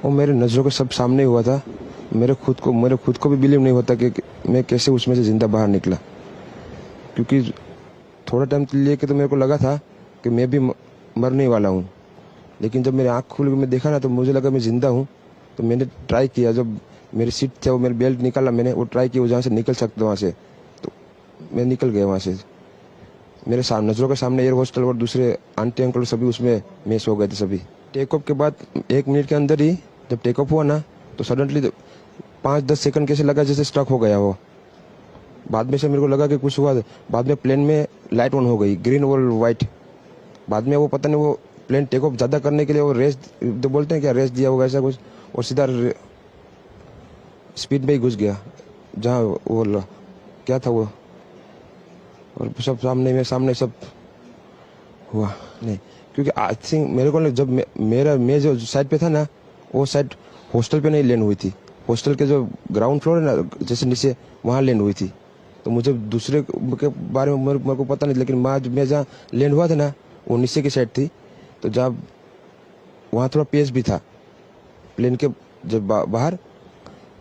वो मेरे नज़रों के सब सामने हुआ था। मेरे खुद को भी बिलीव नहीं होता कि मैं कैसे उसमें से ज़िंदा बाहर निकला। क्योंकि थोड़ा टाइम लिए के तो मेरे को लगा था कि मैं भी मरने वाला हूँ, लेकिन जब मेरी आँख खुल के मैं देखा ना तो मुझे लगा मैं ज़िंदा हूँ। तो मैंने ट्राई किया, जब मेरी सीट थे वो मेरी बेल्ट निकाला, मैंने वो ट्राई किया जहाँ से निकल सकता वहाँ से, तो मैं निकल गया वहाँ से। मेरे नज़रों के सामने एयर हॉस्टल और दूसरे आंटी अंकल सभी उसमें मिस हो गए थे सभी। टेक ऑफ के बाद 1 मिनट के अंदर ही जब टेक ऑफ हुआ ना तो सडनली 5-10 सेकंड कैसे लगा जैसे स्ट्रक हो गया वो। बाद में से मेरे को लगा कि कुछ हुआ। बाद में प्लेन में लाइट ऑन हो गई, ग्रीन और वाइट। बाद में वो पता नहीं वो प्लेन टेक ऑफ ज़्यादा करने के लिए वो रेस तो बोलते हैं क्या, रेस दिया होगा ऐसा कुछ, और सीधा स्पीड में ही घुस गया जहाँ वो क्या था वो। और सब सामने सब हुआ नहीं, क्योंकि आई थिंक मेरे को जब मैं जो साइड पे था ना वो साइड हॉस्टल पे नहीं लैंड हुई थी। हॉस्टल के जो ग्राउंड फ्लोर है ना जैसे नीचे, वहाँ लैंड हुई थी। तो मुझे दूसरे के बारे में मेरे को पता नहीं, लेकिन मैं जहाँ लैंड हुआ था ना वो नीचे की साइड थी। तो जब वहाँ थोड़ा पेस भी था प्लेन के जब बाहर,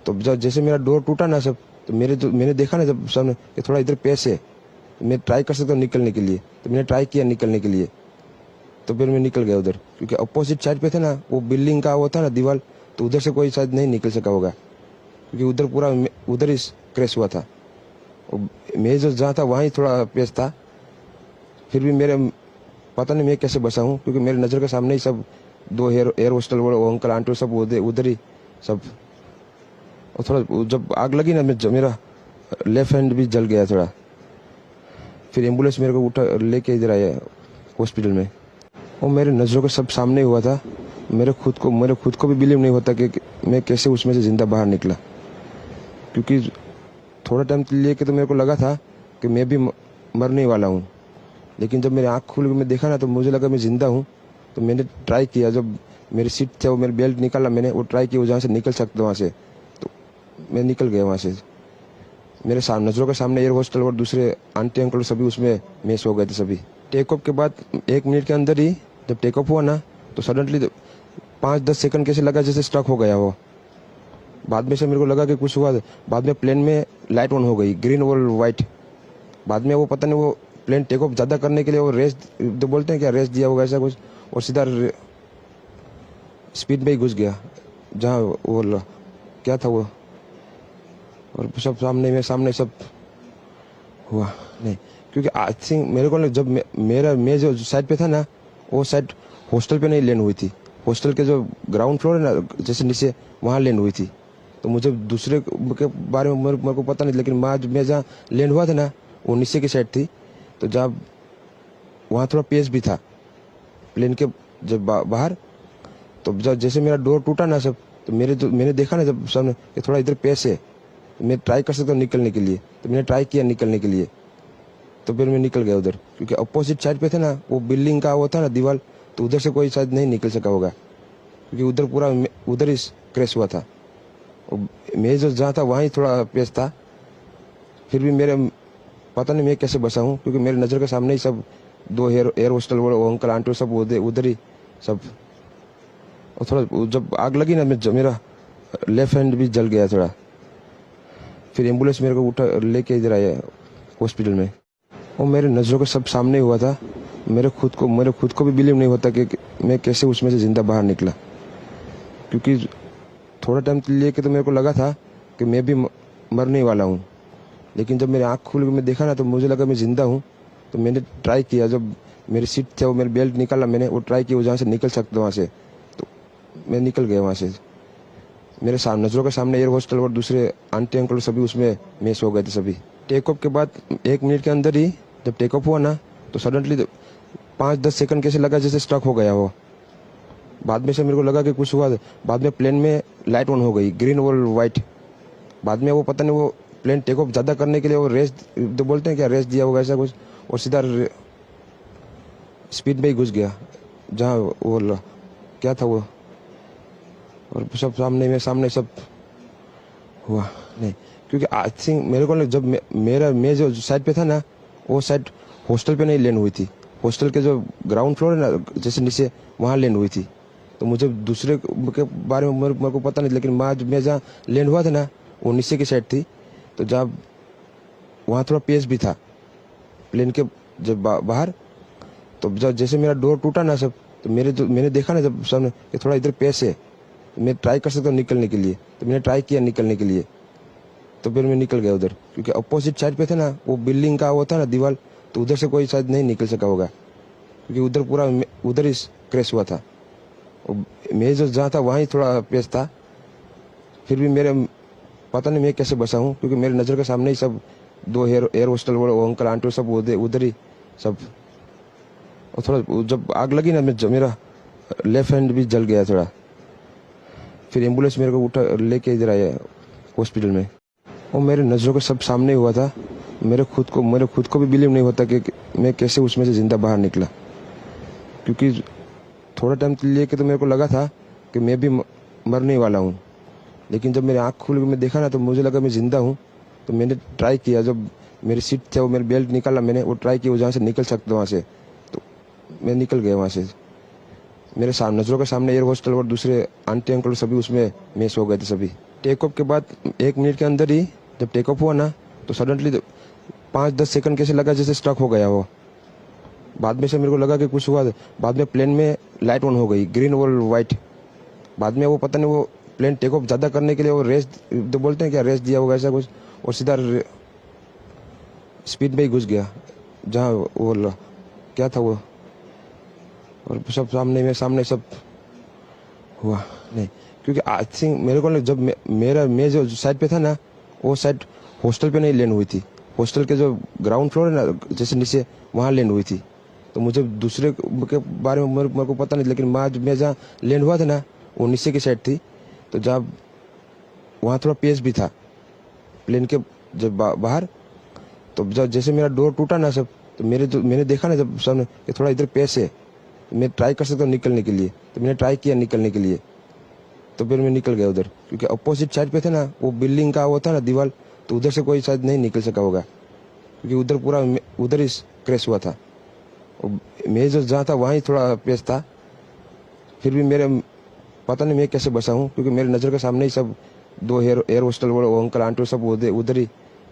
तो जब जैसे मेरा डोर टूटा ना सब, तो मैंने देखा ना जब सामने कि थोड़ा इधर पेस है, मैं ट्राई कर सकता हूँ निकलने के लिए। तो मैंने ट्राई किया निकलने के लिए, तो फिर मैं निकल गया उधर, क्योंकि अपोजिट साइड पे थे ना वो बिल्डिंग का वो था ना दीवार, तो उधर से कोई शायद नहीं निकल सका होगा, क्योंकि उधर पूरा उधर ही क्रैश हुआ था। मैं जो जहाँ था वहाँ ही थोड़ा पेस था। फिर भी मेरे पता नहीं मैं कैसे बचा हूँ, क्योंकि मेरे नज़र के सामने ही सब 2 एयर हॉस्टल वो अंकल आंटी सब उधर ही सब। और थोड़ा जब आग लगी ना मेरा लेफ्ट हैंड भी जल गया थोड़ा। फिर एम्बुलेंस मेरे को उठा लेके इधर आया हॉस्पिटल में। वो मेरे नज़रों के सब सामने हुआ था। मेरे खुद को भी बिलीव नहीं होता कि मैं कैसे उसमें से ज़िंदा बाहर निकला। क्योंकि थोड़ा टाइम लिए के तो मेरे को लगा था कि मैं भी मरने वाला हूँ, लेकिन जब मेरी आँख खुल के मैं देखा ना तो मुझे लगा मैं ज़िंदा हूँ। तो मैंने ट्राई किया, जब मेरी सीट थे वो मेरी बेल्ट निकाला, मैंने वो ट्राई किया जहाँ से निकल सकता वहाँ से, तो मैं निकल गया वहाँ से। मेरे नज़रों के सामने एयर हॉस्टल और दूसरे आंटी अंकल सभी उसमें मिस हो गए थे सभी। टेक ऑफ के बाद 1 मिनट के अंदर ही जब टेक ऑफ हुआ ना तो सडनली 5-10 सेकंड कैसे लगा जैसे स्ट्रक हो गया वो। बाद में से मेरे को लगा कि कुछ हुआ। बाद में प्लेन में लाइट ऑन हो गई, ग्रीन और वाइट। बाद में वो पता नहीं वो प्लेन टेक ऑफ ज़्यादा करने के लिए वो रेस तो बोलते हैं क्या, रेस दिया होगा ऐसा कुछ, और सीधा स्पीड में ही घुस गया जहाँ वो क्या था वो। और सब सामने सब हुआ नहीं, क्योंकि आई थिंक मेरे को जब मैं जो साइड पे था ना वो साइड हॉस्टल पे नहीं लैंड हुई थी। हॉस्टल के जो ग्राउंड फ्लोर है ना जैसे नीचे, वहाँ लैंड हुई थी। तो मुझे दूसरे के बारे में मेरे को पता नहीं, लेकिन मैं जहाँ लैंड हुआ था ना वो नीचे की साइड थी। तो जब वहाँ थोड़ा पेस भी था प्लेन के जब बाहर, तो जब जैसे मेरा डोर टूटा ना सब, तो मैंने देखा ना जब सामने कि थोड़ा इधर पेस है, मैं ट्राई कर सकता हूँ निकलने के लिए। तो मैंने ट्राई किया निकलने के लिए, तो फिर मैं निकल गया उधर, क्योंकि अपोजिट साइड पे थे ना वो बिल्डिंग का वो था ना दीवार, तो उधर से कोई शायद नहीं निकल सका होगा, क्योंकि उधर पूरा उधर ही क्रैश हुआ था। मैं जो जहाँ था वहाँ ही थोड़ा पेस था। फिर भी मेरे पता नहीं मैं कैसे बचा हूँ, क्योंकि मेरे नज़र के सामने ही सब 2 एयर हॉस्टल वो अंकल आंटी सब उधर ही सब। और थोड़ा जब आग लगी ना मेरा लेफ्ट हैंड भी जल गया थोड़ा। फिर एम्बुलेंस मेरे को उठा लेके इधर आया हॉस्पिटल में। वो मेरे नज़रों के सब सामने हुआ था। मेरे खुद को भी बिलीव नहीं होता कि मैं कैसे उसमें से ज़िंदा बाहर निकला। क्योंकि थोड़ा टाइम लिए के तो मेरे को लगा था कि मैं भी मरने वाला हूँ, लेकिन जब मेरी आँख खुल के मैं देखा ना तो मुझे लगा मैं ज़िंदा हूँ। तो मैंने ट्राई किया, जब मेरी सीट थे वो मेरी बेल्ट निकाला, मैंने वो ट्राई किया जहाँ से निकल सकता वहाँ से, तो मैं निकल गया वहाँ से। मेरे नज़रों के सामने एयर हॉस्टल और दूसरे आंटी अंकल सभी उसमें मिस हो गए थे सभी। टेक ऑफ के बाद 1 मिनट के अंदर ही जब टेक ऑफ हुआ ना तो सडनली 5-10 सेकंड कैसे लगा जैसे स्ट्रक हो गया वो। बाद में से मेरे को लगा कि कुछ हुआ। बाद में प्लेन में लाइट ऑन हो गई, ग्रीन और वाइट। बाद में वो पता नहीं वो प्लेन टेक ऑफ ज़्यादा करने के लिए वो रेस तो बोलते हैं क्या, रेस दिया होगा ऐसा कुछ, और सीधा स्पीड में ही घुस गया जहाँ वो क्या था वो। और सब सामने सब हुआ नहीं, क्योंकि आई थिंक मेरे को जब मैं जो साइड पे था ना वो साइड हॉस्टल पे नहीं लैंड हुई थी। हॉस्टल के जो ग्राउंड फ्लोर है ना जैसे नीचे, वहाँ लैंड हुई थी। तो मुझे दूसरे के बारे में मेरे को पता नहीं, लेकिन मैं जहाँ लैंड हुआ था ना वो नीचे की साइड थी, तो जहाँ वहाँ थोड़ा पेस भी था प्लेन के जब बाहर। तो जब जैसे मेरा डोर टूटा ना सब, तो मैंने देखा ना जब सामने कि थोड़ा इधर पेस है, तो मैं ट्राई कर सकता हूँ निकलने के लिए, तो मैंने ट्राई किया निकलने के लिए, तो फिर मैं निकल गया उधर, क्योंकि अपोजिट साइड पे था ना वो बिल्डिंग का वो था ना दीवार, तो उधर से कोई शायद नहीं निकल सका होगा, क्योंकि उधर पूरा उधर ही क्रैश हुआ था। मैं जो जहाँ था वहाँ ही थोड़ा पेस था, फिर भी मेरे पता नहीं मैं कैसे बचा हूँ, क्योंकि मेरे नज़र के सामने ही सब दो एयर होस्टल वो अंकल आंटी सब उधर ही सब। और थोड़ा जब आग लगी ना मेरा लेफ्ट हैंड भी जल गया थोड़ा। फिर एम्बुलेंस मेरे को उठा लेके इधर आया हॉस्पिटल में। और मेरे नज़रों के सब सामने हुआ था। मेरे खुद को भी बिलीव नहीं होता कि मैं कैसे उसमें से जिंदा बाहर निकला, क्योंकि थोड़ा टाइम लिए के तो मेरे को लगा था कि मैं भी मरने वाला हूँ, लेकिन जब मेरी आँख खुल के मैं देखा ना तो मुझे लगा मैं जिंदा हूँ। तो मैंने ट्राई किया, जब मेरी सीट थे वो मेरी बेल्ट निकाला, मैंने वो ट्राई किया जहाँ से निकल सकता वहाँ से, तो मैं निकल गया वहाँ से। मेरे नज़रों के सामने एयर होस्टल और दूसरे आंटी अंकल सभी उसमें मैच हो गए थे सभी। टेक ऑफ के बाद 1 मिनट के अंदर ही जब टेक ऑफ हुआ ना, तो सडनली 5-10 सेकंड कैसे लगा जैसे स्टक हो गया वो। बाद में से मेरे को लगा कि कुछ हुआ। बाद में प्लेन में लाइट ऑन हो गई, ग्रीन और वाइट। बाद में वो पता नहीं वो प्लेन टेक ऑफ ज़्यादा करने के लिए वो रेस तो बोलते हैं क्या, रेस दिया होगा ऐसा कुछ, और सीधा स्पीड में ही घुस गया जहाँ वो क्या था वो, और सब सामने सब हुआ नहीं। क्योंकि आई थिंक मेरे को जब मैं जो साइड पे था ना वो साइड हॉस्टल पे नहीं लैंड हुई थी, हॉस्टल के जो ग्राउंड फ्लोर है ना जैसे नीचे वहाँ लैंड हुई थी। तो मुझे दूसरे के बारे में मेरे को पता नहीं, लेकिन मैं जहाँ लैंड हुआ था ना वो नीचे की साइड थी, तो जहाँ वहाँ थोड़ा पेस भी था प्लेन के जब बाहर। तो जब जैसे मेरा डोर टूटा ना सब, तो मैंने देखा ना जब सामने कि थोड़ा इधर पेस है, मैं ट्राई कर सकता हूँ निकलने के लिए, तो मैंने ट्राई किया निकलने के लिए, तो फिर मैं निकल गया उधर, क्योंकि अपोजिट साइड पे थे ना वो बिल्डिंग का वो था ना दीवार, तो उधर से कोई शायद नहीं निकल सका होगा, क्योंकि उधर पूरा उधर ही क्रैश हुआ था। मैं जो जहाँ था वहाँ ही थोड़ा पेस था, फिर भी मेरे पता नहीं मैं कैसे बचा हूँ, क्योंकि मेरे नज़र के सामने ही सब दो एयर होस्टल वो अंकल आंटी सब उधर ही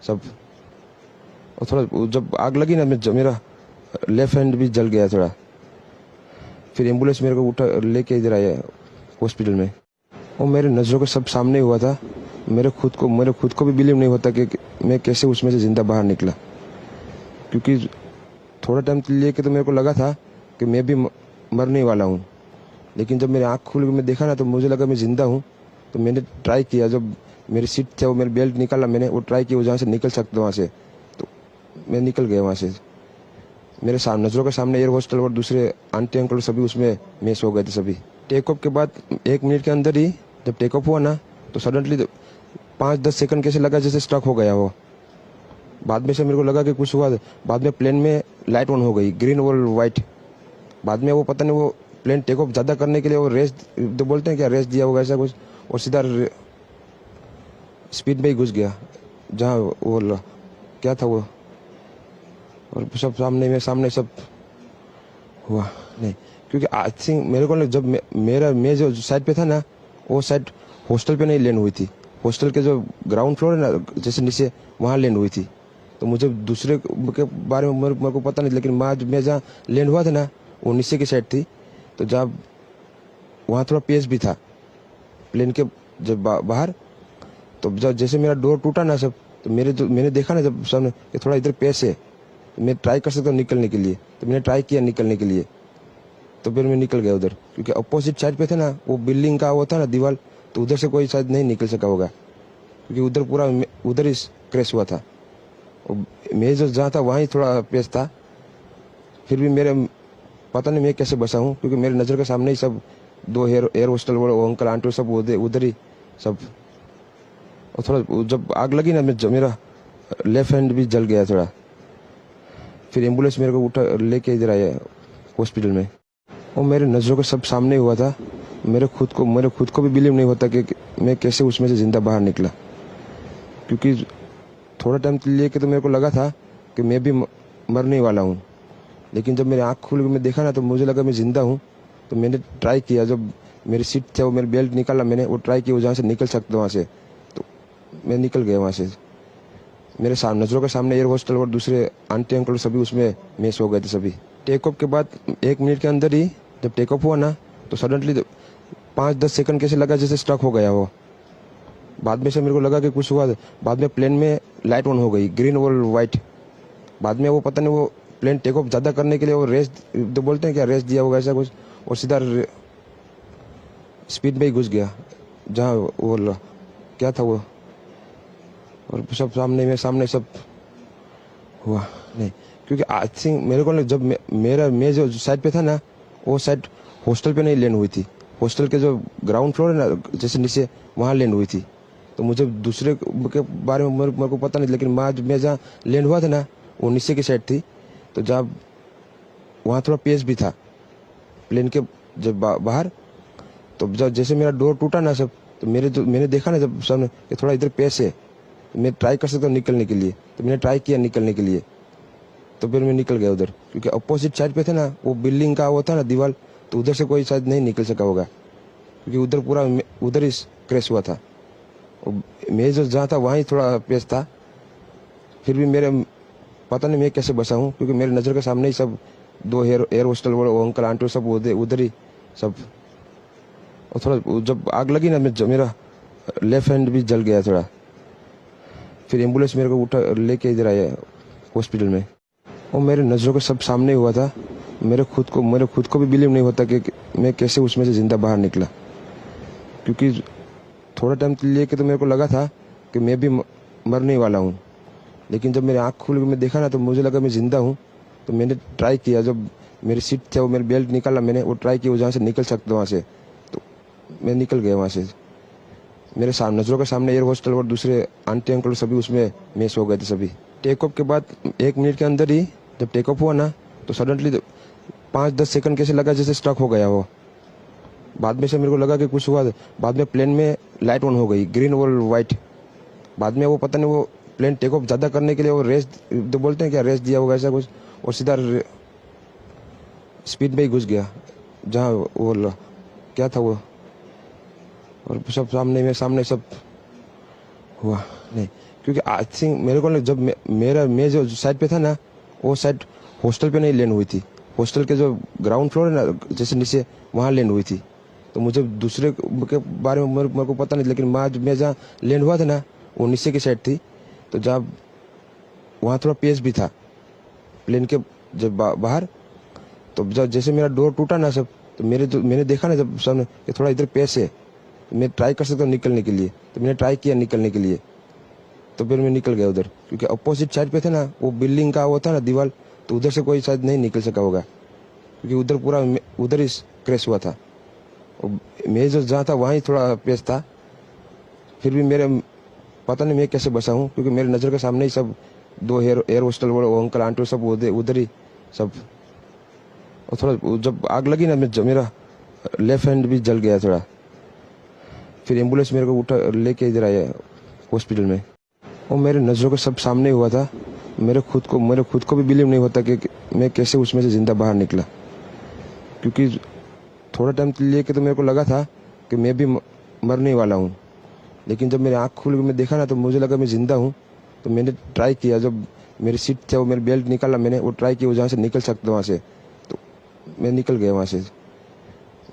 सब। और थोड़ा जब आग लगी ना मेरा लेफ्ट हैंड भी जल गया थोड़ा। फिर एम्बुलेंस मेरे को उठा लेके इधर आया हॉस्पिटल में। और मेरे नज़रों के सब सामने हुआ था। मेरे खुद को भी बिलीव नहीं होता कि मैं कैसे उसमें से जिंदा बाहर निकला, क्योंकि थोड़ा टाइम लिए के तो मेरे को लगा था कि मैं भी मरने वाला हूँ, लेकिन जब मेरी आँख खुल के मैं देखा ना तो मुझे लगा मैं जिंदा हूँ। तो मैंने ट्राई किया, जब मेरी सीट थे वो मेरी बेल्ट निकाला, मैंने वो ट्राई किया जहाँ से निकल सकता वहाँ से, तो मैं निकल गया वहाँ से। मेरे नज़रों के सामने एयर होस्टल और दूसरे आंटी अंकल सभी उसमें मैच हो गए थे सभी। टेक ऑफ के बाद 1 मिनट के अंदर ही जब टेक ऑफ हुआ ना, तो सडनली 5-10 सेकंड कैसे लगा जैसे स्टक हो गया वो। बाद में से मेरे को लगा कि कुछ हुआ। बाद में प्लेन में लाइट ऑन हो गई, ग्रीन और वाइट। बाद में वो पता नहीं वो प्लेन टेक ऑफ ज़्यादा करने के लिए वो रेस तो बोलते हैं क्या, रेस दिया होगा ऐसा कुछ, और सीधा स्पीड में ही घुस गया जहाँ वो क्या था वो, और सब सामने सब हुआ नहीं। क्योंकि आई थिंक मेरे को जब मैं जो साइड पे था ना वो साइड हॉस्टल पे नहीं लैंड हुई थी, हॉस्टल के जो ग्राउंड फ्लोर है ना जैसे नीचे वहाँ लैंड हुई थी। तो मुझे दूसरे के बारे में मेरे को पता नहीं, लेकिन मैं जहाँ लैंड हुआ था ना वो नीचे की साइड थी, तो जहाँ वहाँ थोड़ा पेस भी था प्लेन के जब बाहर। तो जब जैसे मेरा डोर टूटा ना सब, तो मैंने देखा ना जब सामने कि थोड़ा इधर पेस है, मैं ट्राई कर सकता हूँ निकलने के लिए, तो मैंने ट्राई किया निकलने के लिए, तो फिर मैं निकल गया उधर, क्योंकि अपोजिट साइड पे थे ना वो बिल्डिंग का वो था ना दीवार, तो उधर से कोई शायद नहीं निकल सका होगा, क्योंकि उधर पूरा उधर ही क्रैश हुआ था। मैं जो जहाँ था वहाँ ही थोड़ा पेस था, फिर भी मेरे पता नहीं मैं कैसे बचा हूँ, क्योंकि मेरे नज़र के सामने ही सब दो एयर होस्टल वो अंकल आंटी सब उधर ही सब। और थोड़ा जब आग लगी ना मेरा लेफ्ट हैंड भी जल गया थोड़ा। फिर एम्बुलेंस मेरे को उठा लेके इधर आया हॉस्पिटल में। और मेरे नज़रों के सब सामने हुआ था। मेरे खुद को भी बिलीव नहीं होता कि मैं कैसे उसमें से जिंदा बाहर निकला, क्योंकि थोड़ा टाइम लिए के तो मेरे को लगा था कि मैं भी मरने वाला हूँ, लेकिन जब मेरी आँख खुल के मैं देखा ना तो मुझे लगा मैं जिंदा हूँ। तो मैंने ट्राई किया, जब मेरी सीट थे वो मेरी बेल्ट निकाला मैंने, वो ट्राई किया जहाँ से निकल सकता वहाँ से, तो मैं निकल गया वहाँ से। मेरे सामने नज़रों के सामने एयर होस्टल और दूसरे आंटी अंकल सभी उसमें मिस हो गए थे सभी। टेक ऑफ के बाद 1 मिनट के अंदर ही जब टेक ऑफ हुआ ना, तो सडनली 5-10 सेकंड कैसे लगा जैसे स्ट्रक हो गया वो। बाद में से मेरे को लगा कि कुछ हुआ, बाद में प्लेन में लाइट ऑन हो गई, ग्रीन और वाइट। बाद में वो पता नहीं वो प्लेन टेक ऑफ ज़्यादा करने के लिए वो रेस तो बोलते हैं क्या, रेस दिया होगा ऐसा कुछ, और सीधा स्पीड में ही घुस गया जहाँ वो क्या था वो, और सब सामने सब हुआ नहीं। क्योंकि आई थिंक मेरे को जब मैं जो साइड पे था ना, वो साइड हॉस्टल पे नहीं लैंड हुई थी, हॉस्टल के जो ग्राउंड फ्लोर है ना जैसे नीचे, वहाँ लैंड हुई थी। तो मुझे दूसरे के बारे में मेरे को पता नहीं, लेकिन मैं जहाँ लैंड हुआ था ना वो नीचे की साइड थी, तो जहाँ वहाँ थोड़ा पेस भी था प्लेन के जब बाहर। तो जब जैसे मेरा डोर टूटा ना सब, तो मैंने देखा ना जब सामने कि थोड़ा इधर पेस है, तो मैं ट्राई कर सकता हूँ निकलने के लिए, तो मैंने ट्राई किया निकलने के लिए, तो फिर मैं निकल गया उधर। क्योंकि अपोजिट साइड पे थे ना वो बिल्डिंग का वो था ना दीवार, तो उधर से कोई शायद नहीं निकल सका होगा, क्योंकि उधर पूरा उधर ही क्रैश हुआ था। मैं जो जहाँ था वहाँ थोड़ा पेस था, फिर भी मेरे पता नहीं मैं कैसे बचा हूँ, क्योंकि मेरे नज़र के सामने ही सब 2 एयर होस्टल वो अंकल आंटी सब उधर ही सब। और थोड़ा जब आग लगी ना, मेरा लेफ्ट हैंड भी जल गया थोड़ा। फिर एम्बुलेंस मेरे को उठा लेके इधर आया हॉस्पिटल में। और मेरे नज़रों के सब सामने हुआ था। मेरे खुद को भी बिलीव नहीं होता कि मैं कैसे उसमें से जिंदा बाहर निकला, क्योंकि थोड़ा टाइम लिए के तो मेरे को लगा था कि मैं भी मरने वाला हूँ, लेकिन जब मेरी आँख खुल के मैं देखा ना, तो मुझे लगा मैं जिंदा हूँ। तो मैंने ट्राई किया, जब मेरी सीट थे वो मेरी बेल्ट निकाला मैंने, वो ट्राई किया जहाँ से निकल सकता वहाँ से, तो मैं निकल गया वहाँ से। मेरे नज़रों के सामने एयर होस्टल और दूसरे आंटी अंकल सभी उसमें मिस हो गए थे सभी। टेक ऑफ के बाद 1 मिनट के अंदर ही जब टेक ऑफ हुआ ना, तो सडनली 5-10 सेकंड कैसे लगा जैसे स्ट्रक हो गया वो। बाद में से मेरे को लगा कि कुछ हुआ, बाद में प्लेन में लाइट ऑन हो गई, ग्रीन और वाइट। बाद में वो पता नहीं वो प्लेन टेक ऑफ ज़्यादा करने के लिए वो रेस तो बोलते हैं क्या, रेस दिया होगा ऐसा कुछ, और सीधा स्पीड में ही घुस गया जहाँ वो क्या था वो, और सब सामने सब हुआ नहीं। क्योंकि आई थिंक मेरे को जब मैं जो साइड पे था ना, वो साइड हॉस्टल पे नहीं लैंड हुई थी, हॉस्टल के जो ग्राउंड फ्लोर है ना जैसे नीचे, वहाँ लैंड हुई थी। तो मुझे दूसरे के बारे में मेरे को पता नहीं, लेकिन मैं जहाँ लैंड हुआ था ना वो नीचे की साइड थी, तो जहाँ वहाँ थोड़ा पेस भी था प्लेन के जब बाहर। तो जब जैसे मेरा डोर टूटा ना सब, तो मैंने देखा ना जब सामने कि थोड़ा इधर पेस है, मैं ट्राई कर सकता हूँ निकलने के लिए, तो मैंने ट्राई किया निकलने के लिए, तो फिर मैं निकल गया उधर। क्योंकि अपोजिट साइड पे थे ना वो बिल्डिंग का वो था ना दीवार, तो उधर से कोई शायद नहीं निकल सका होगा, क्योंकि उधर पूरा उधर ही क्रैश हुआ था। और मैं जो जहाँ था वहाँ थोड़ा पेस था, फिर भी मेरे पता नहीं मैं कैसे बचा हूँ, क्योंकि मेरे नज़र के सामने ही सब 2 एयर होस्टल वो अंकल आंटी सब उधर ही सब। और थोड़ा जब आग लगी ना, मेरा लेफ्ट हैंड भी जल गया थोड़ा। फिर एम्बुलेंस मेरे को उठा लेके इधर आया हॉस्पिटल में। और मेरे नज़रों के सब सामने हुआ था। मेरे खुद को भी बिलीव नहीं होता कि मैं कैसे उसमें से जिंदा बाहर निकला, क्योंकि थोड़ा टाइम लिए के तो मेरे को लगा था कि मैं भी मरने वाला हूँ, लेकिन जब मेरी आँख खुल के मैं देखा ना, तो मुझे लगा मैं जिंदा हूँ। तो मैंने ट्राई किया, जब मेरी सीट थे वो मेरी बेल्ट निकाला मैंने, वो ट्राई किया जहाँ से निकल सकता वहाँ से, तो मैं निकल गया वहाँ से।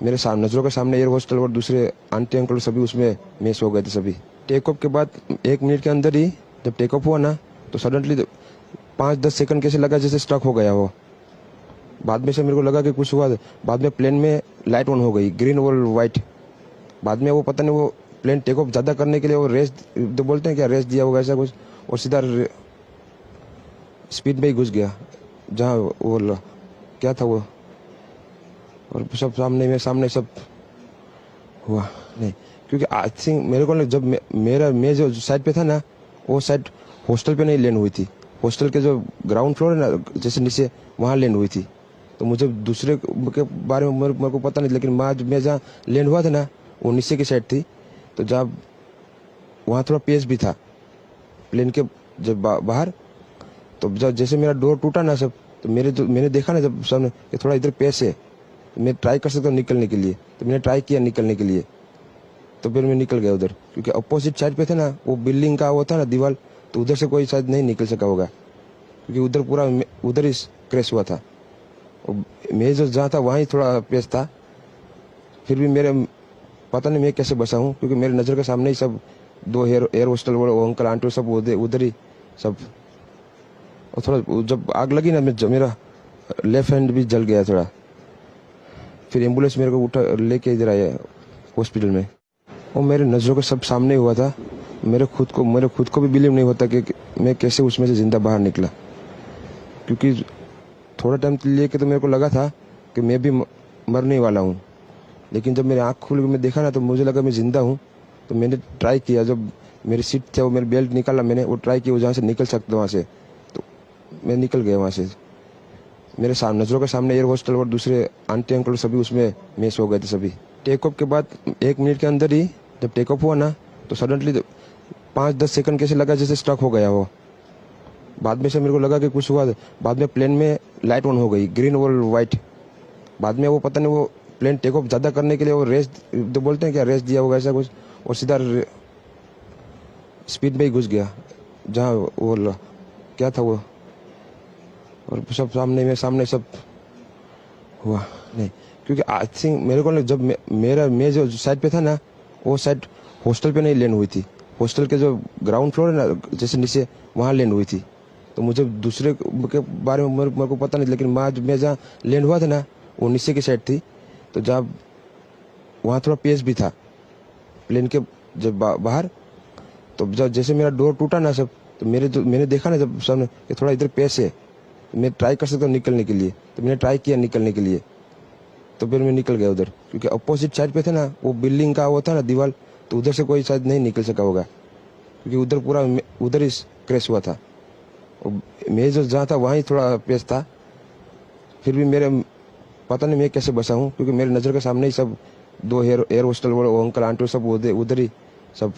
मेरे नज़रों के सामने एयर होस्टल और दूसरे आंटी अंकल सभी उसमें मिस हो गए थे सभी। टेक ऑफ के बाद 1 मिनट के अंदर ही जब टेक ऑफ हुआ ना, तो सडनली 5-10 सेकंड कैसे लगा जैसे स्ट्रक हो गया वो। बाद में से मेरे को लगा कि कुछ हुआ, बाद में प्लेन में लाइट ऑन हो गई, ग्रीन और वाइट। बाद में वो पता नहीं वो प्लेन टेक ऑफ ज़्यादा करने के लिए वो रेस तो बोलते हैं क्या, रेस दिया होगा ऐसा कुछ, और सीधा स्पीड में ही घुस गया जहाँ वो क्या था वो, और सब सामने सब हुआ नहीं। क्योंकि आई थिंक मेरे को जब मैं जो साइड पे था ना, वो साइड हॉस्टल पे नहीं लैंड हुई थी, हॉस्टल के जो ग्राउंड फ्लोर है ना जैसे नीचे, वहाँ लैंड हुई थी। तो मुझे दूसरे के बारे में मेरे को पता नहीं, लेकिन मैं जहाँ लैंड हुआ था ना वो नीचे की साइड थी, तो जहाँ वहाँ थोड़ा पेस भी था प्लेन के जब बाहर। तो जब जैसे मेरा डोर टूटा ना सब, तो मैंने देखा ना जब सामने कि थोड़ा इधर पेस है, मैं ट्राई कर सकता हूँ निकलने के लिए, तो मैंने ट्राई किया निकलने के लिए, तो फिर मैं निकल गया उधर, क्योंकि अपोजिट साइड पे थे ना, वो बिल्डिंग का वो था ना दीवार, तो उधर से कोई शायद नहीं निकल सका होगा, क्योंकि उधर पूरा उधर ही क्रैश हुआ था। मैं जो जहाँ था वहाँ ही थोड़ा पेस था, फिर भी मेरे पता नहीं मैं कैसे बचा हूँ, क्योंकि मेरे नज़र के सामने ही सब दो एयर होस्टल वो अंकल आंटी सब उधर ही सब। और थोड़ा जब आग लगी ना, मेरा लेफ्ट हैंड भी जल गया थोड़ा। फिर एम्बुलेंस मेरे को उठा लेके इधर आया हॉस्पिटल में। और मेरे नज़रों के सब सामने हुआ था। मेरे खुद को भी बिलीव नहीं होता कि मैं कैसे उसमें से ज़िंदा बाहर निकला, क्योंकि थोड़ा टाइम लेके तो मेरे को लगा था कि मैं भी मरने वाला हूँ, लेकिन जब मेरी आँख खुल के मैं देखा ना, तो मुझे लगा मैं ज़िंदा हूँ। तो मैंने ट्राई किया, जब मेरी सीट थे वो मेरी बेल्ट निकाला, मैंने वो ट्राई किया जहाँ से निकल सकता वहाँ से, तो मैं निकल गया वहाँ से। मेरे सामने नज़रों के सामने एयर होस्टल और दूसरे आंटी अंकल सभी उसमें मिस हो गए थे सभी। टेक ऑफ के बाद 1 मिनट के अंदर ही जब टेक ऑफ हुआ ना, तो सडनली 5-10 सेकंड कैसे लगा जैसे स्ट्रक हो गया वो। बाद में से मेरे को लगा कि कुछ हुआ। बाद में प्लेन में लाइट ऑन हो गई, ग्रीन और वाइट। बाद में वो पता नहीं, वो प्लेन टेक ऑफ ज़्यादा करने के लिए वो रेस तो बोलते हैं क्या, रेस दिया होगा ऐसा कुछ, और सीधा स्पीड में ही घुस गया जहाँ वो क्या था वो। और सब सामने सब हुआ नहीं, क्योंकि आई थिंक मेरे को जब मैं जो साइड पे था ना, वो साइड हॉस्टल पे नहीं लैंड हुई थी। हॉस्टल के जो ग्राउंड फ्लोर है ना, जैसे नीचे, वहाँ लैंड हुई थी। तो मुझे दूसरे के बारे में मेरे को पता नहीं, लेकिन मैं जहाँ लैंड हुआ था ना, वो नीचे की साइड थी। तो जहाँ वहाँ थोड़ा पेस भी था प्लेन के जब बाहर। तो जब जैसे मेरा डोर टूटा ना सब, तो मैंने देखा ना जब सामने कि थोड़ा इधर पेस है, मैं ट्राई कर सकता हूँ निकलने के लिए, तो मैंने ट्राई किया निकलने के लिए, तो फिर मैं निकल गया उधर, क्योंकि अपोजिट साइड पे थे ना, वो बिल्डिंग का वो था ना दीवार, तो उधर से कोई शायद नहीं निकल सका होगा, क्योंकि उधर पूरा उधर ही क्रैश हुआ था। मैं जो जहाँ था वहाँ ही थोड़ा पेस था। फिर भी मेरे पता नहीं मैं कैसे बचा हूँ, क्योंकि मेरे नज़र के सामने ही सब दो एयर होस्टल वो अंकल आंटी सब उधर ही सब।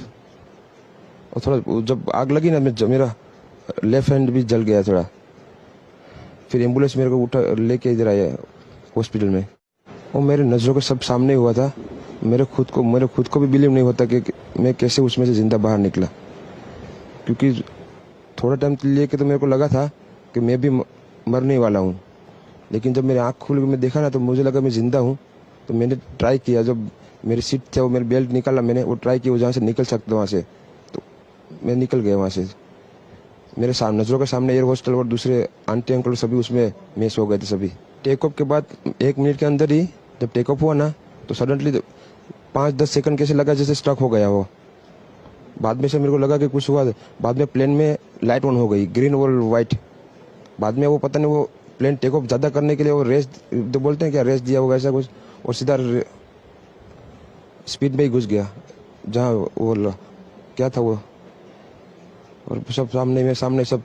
और थोड़ा जब आग लगी ना, मेरा लेफ्ट हैंड भी जल गया थोड़ा। फिर एम्बुलेंस मेरे को उठा लेके इधर आया हॉस्पिटल में। और मेरे नज़रों के सब सामने हुआ था। मेरे खुद को भी बिलीव नहीं होता कि मैं कैसे उसमें से ज़िंदा बाहर निकला, क्योंकि थोड़ा टाइम लेके तो मेरे को लगा था कि मैं भी मरने वाला हूँ, लेकिन जब मेरी आँख खुल के मैं देखा ना, तो मुझे लगा मैं ज़िंदा हूँ। तो मैंने ट्राई किया, जब मेरी सीट थे वो मेरी बेल्ट निकाला, मैंने वो ट्राई किया जहाँ से निकल सकता वहाँ से, तो मैं निकल गया वहाँ से। मेरे सामने नज़रों के सामने एयर होस्टल और दूसरे आंटी अंकल सभी उसमें मिस हो गए थे सभी। टेक ऑफ के बाद 1 मिनट के अंदर ही जब टेक ऑफ हुआ ना, तो सडनली 5-10 सेकंड कैसे लगा जैसे स्ट्रक हो गया वो। बाद में से मेरे को लगा कि कुछ हुआ। बाद में प्लेन में लाइट ऑन हो गई, ग्रीन और वाइट। बाद में वो पता नहीं, वो प्लेन टेक ऑफ ज़्यादा करने के लिए वो रेस तो बोलते हैं क्या, रेस दिया होगा ऐसा कुछ, और सीधा स्पीड में ही घुस गया जहाँ वो क्या था वो। और सब सामने सब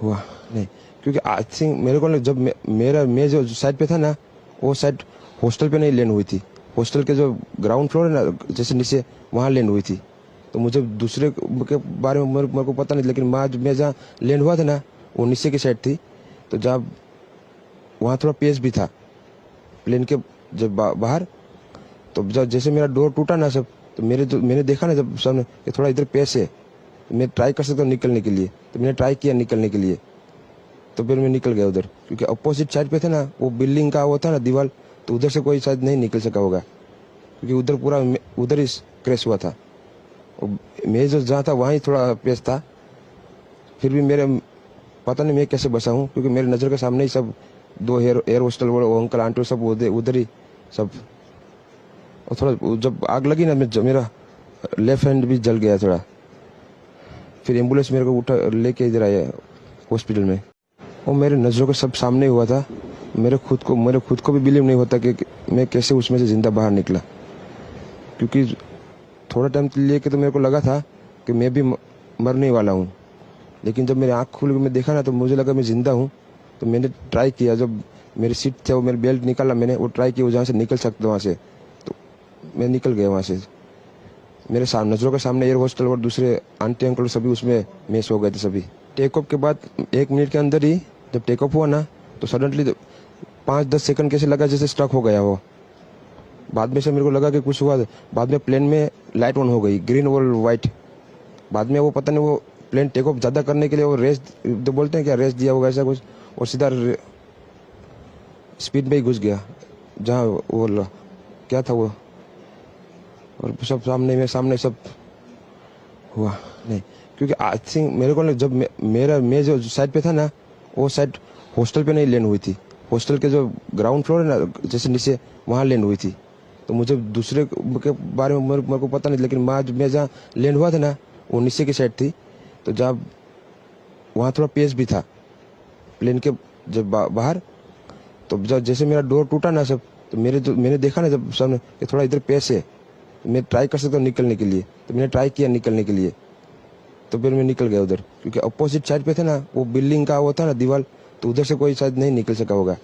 हुआ नहीं, क्योंकि आई थिंक मेरे को जब मैं जो साइड पे था ना, वो साइड हॉस्टल पे नहीं लैंड हुई थी। हॉस्टल के जो ग्राउंड फ्लोर है ना, जैसे नीचे, वहाँ लैंड हुई थी। तो मुझे दूसरे के बारे में मेरे को पता नहीं, लेकिन मैं जहाँ लैंड हुआ था ना, वो नीचे की साइड थी। तो जहाँ वहाँ थोड़ा पेस भी था प्लेन के जब बाहर। तो जब जैसे मेरा डोर टूटा ना सब, तो मैंने देखा ना जब सामने कि थोड़ा इधर पेस है, मैं ट्राई कर सकता हूँ निकलने के लिए, तो मैंने ट्राई किया निकलने के लिए, तो फिर मैं निकल गया उधर, क्योंकि अपोजिट साइड पे थे ना, वो बिल्डिंग का वो था ना दीवार, तो उधर से कोई शायद नहीं निकल सका होगा, क्योंकि उधर पूरा उधर ही क्रैश हुआ था। मैं जो जहाँ था वहाँ ही थोड़ा पेस था। फिर भी मेरे पता नहीं मैं कैसे बचा हूँ, क्योंकि मेरे नज़र के सामने ही सब दो एयर होस्टल वो अंकल आंटी सब उधर ही सब। और थोड़ा जब आग लगी ना, मेरा लेफ्ट हैंड भी जल गया थोड़ा। फिर एम्बुलेंस मेरे को उठा लेके इधर आया हॉस्पिटल में। और मेरे नज़रों के सब सामने हुआ था। मेरे खुद को भी बिलीव नहीं होता कि मैं कैसे उसमें से ज़िंदा बाहर निकला, क्योंकि थोड़ा टाइम लेके तो मेरे को लगा था कि मैं भी मरने वाला हूँ, लेकिन जब मेरी आँख खुल के मैं देखा ना, तो मुझे लगा मैं ज़िंदा हूँ। तो मैंने ट्राई किया, जब मेरी सीट थे वो मेरी बेल्ट निकाला, मैंने वो ट्राई किया जहाँ से निकल सकता वहाँ से, तो मैं निकल गया वहाँ से। मेरे सामने नज़रों के सामने एयर होस्टल और दूसरे आंटी अंकल सभी उसमें मिस हो गए थे सभी। टेक ऑफ के बाद 1 मिनट के अंदर ही जब टेक ऑफ हुआ ना, तो सडनली 5-10 सेकंड कैसे लगा जैसे स्ट्रक हो गया वो। बाद में से मेरे को लगा कि कुछ हुआ। बाद में प्लेन में लाइट ऑन हो गई, ग्रीन और वाइट। बाद में वो पता नहीं वो प्लेन टेक ऑफ ज़्यादा करने के लिए वो रेस जो बोलते हैं क्या, रेस दिया होगा ऐसा कुछ, और सीधा स्पीड में ही घुस गया जहाँ वो क्या था वो। और सब सामने सब हुआ नहीं, क्योंकि आई थिंक मेरे को जब मैं जो साइड पे था ना, वो साइड हॉस्टल पे नहीं लैंड हुई थी। हॉस्टल के जो ग्राउंड फ्लोर है ना, जैसे नीचे, वहाँ लैंड हुई थी। तो मुझे दूसरे के बारे में मेरे को पता नहीं, लेकिन मैं जहाँ लैंड हुआ था ना, वो नीचे की साइड थी। तो जब वहाँ थोड़ा पेस भी था प्लेन के जब बाहर, तो जब जैसे मेरा डोर टूटा ना सब, तो मैंने देखा ना जब सामने कि थोड़ा इधर पेस है, मैं ट्राई कर सकता हूँ निकलने के लिए। तो मैंने ट्राई किया निकलने के लिए, तो फिर मैं निकल गया उधर, क्योंकि अपोजिट साइड पे थे ना, वो बिल्डिंग का वो था ना दीवार, तो उधर से कोई शायद नहीं निकल सका होगा,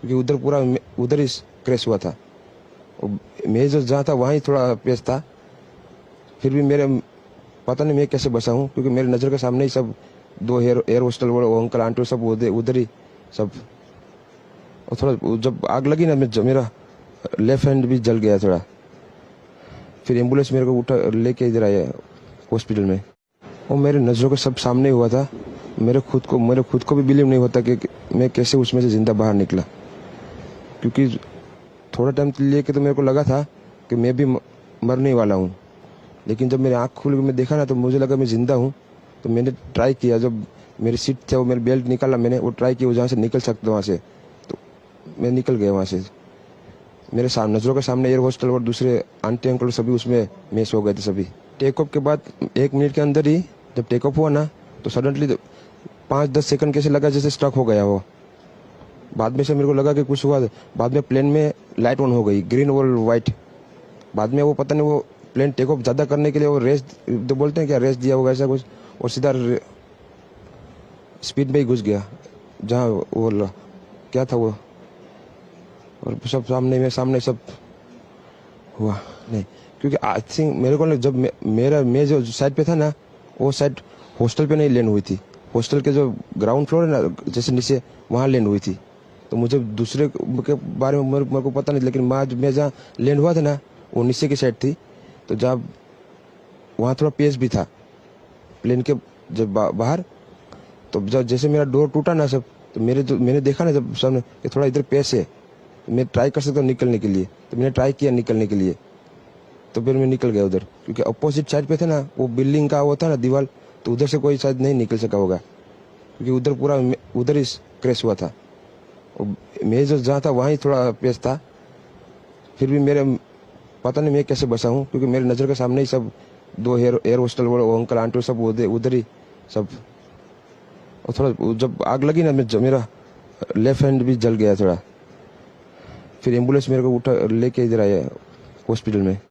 क्योंकि उधर पूरा उधर ही क्रैश हुआ था। मैं जो जहाँ था वहाँ ही थोड़ा पेस था। फिर भी मेरे पता नहीं मैं कैसे बचा हूँ, क्योंकि मेरे नज़र के सामने ही सब 2 एयर होस्टल वो अंकल आंटी सब उधर ही सब। और थोड़ा जब आग लगी ना, मेरा लेफ्ट हैंड भी जल गया थोड़ा। फिर एम्बुलेंस मेरे को उठा लेके इधर आया हॉस्पिटल में। और मेरे नज़रों के सब सामने हुआ था। मेरे खुद को भी बिलीव नहीं होता कि मैं कैसे उसमें से जिंदा बाहर निकला, क्योंकि थोड़ा टाइम लिए कि तो मेरे को लगा था कि मैं भी मरने वाला हूँ। लेकिन जब मेरी आँख खुल के मैं देखा ना, तो मुझे लगा मैं जिंदा हूँ। तो मैंने ट्राई किया, जब मेरी सीट थे वो मेरी बेल्ट निकाला, मैंने वो ट्राई किया जहाँ से निकल सकता वहाँ से, तो मैं निकल गया वहाँ से। मेरे नज़रों के सामने एयर होस्टल और दूसरे आंटी अंकल सभी उसमें मैच हो गए थे सभी। टेक ऑफ के बाद 1 मिनट के अंदर ही जब टेक ऑफ हुआ ना, तो सडनली 5-10 सेकंड कैसे लगा जैसे स्ट्रक हो गया वो। बाद में से मेरे को लगा कि कुछ हुआ। बाद में प्लेन में लाइट ऑन हो गई, ग्रीन और वाइट। बाद में वो पता नहीं वो प्लेन टेक ऑफ ज़्यादा करने के लिए वो रेस जो बोलते हैं क्या, रेस दिया होगा ऐसा कुछ, और सीधा स्पीड में ही घुस गया जहाँ वो क्या था वो। और सब सामने सब हुआ नहीं, क्योंकि आई थिंक मेरे को जब मैं जो साइड पे था ना, वो साइड हॉस्टल पे नहीं लैंड हुई थी। हॉस्टल के जो ग्राउंड फ्लोर है ना, जैसे नीचे, वहाँ लैंड हुई थी। तो मुझे दूसरे के बारे में मेरे को पता नहीं, लेकिन मैं जहाँ लैंड हुआ था ना, वो नीचे की साइड थी। तो जब वहाँ थोड़ा पेस भी था प्लेन के जब बाहर, तो जब जैसे मेरा डोर टूटा ना सब, तो मैंने देखा ना जब सामने कि थोड़ा इधर पेस है, मैं ट्राई कर सकता हूँ निकलने के लिए। तो मैंने ट्राई किया निकलने के लिए, तो फिर मैं निकल गया उधर, क्योंकि अपोजिट साइड पे थे ना, वो बिल्डिंग का वो था ना दीवार, तो उधर से कोई शायद नहीं निकल सका होगा, क्योंकि उधर पूरा उधर ही क्रैश हुआ था। मैं जो जहाँ था वहाँ ही थोड़ा पेस था। फिर भी मेरे पता नहीं मैं कैसे बचा हूँ, क्योंकि मेरे नज़र के सामने ही सब 2 एयर होस्टल वो अंकल आंटी सब उधर ही सब। और थोड़ा जब आग लगी ना, मेरा लेफ्ट हैंड भी जल गया थोड़ा। फिर एम्बुलेंस मेरे को उठा लेके इधर आया हॉस्पिटल में।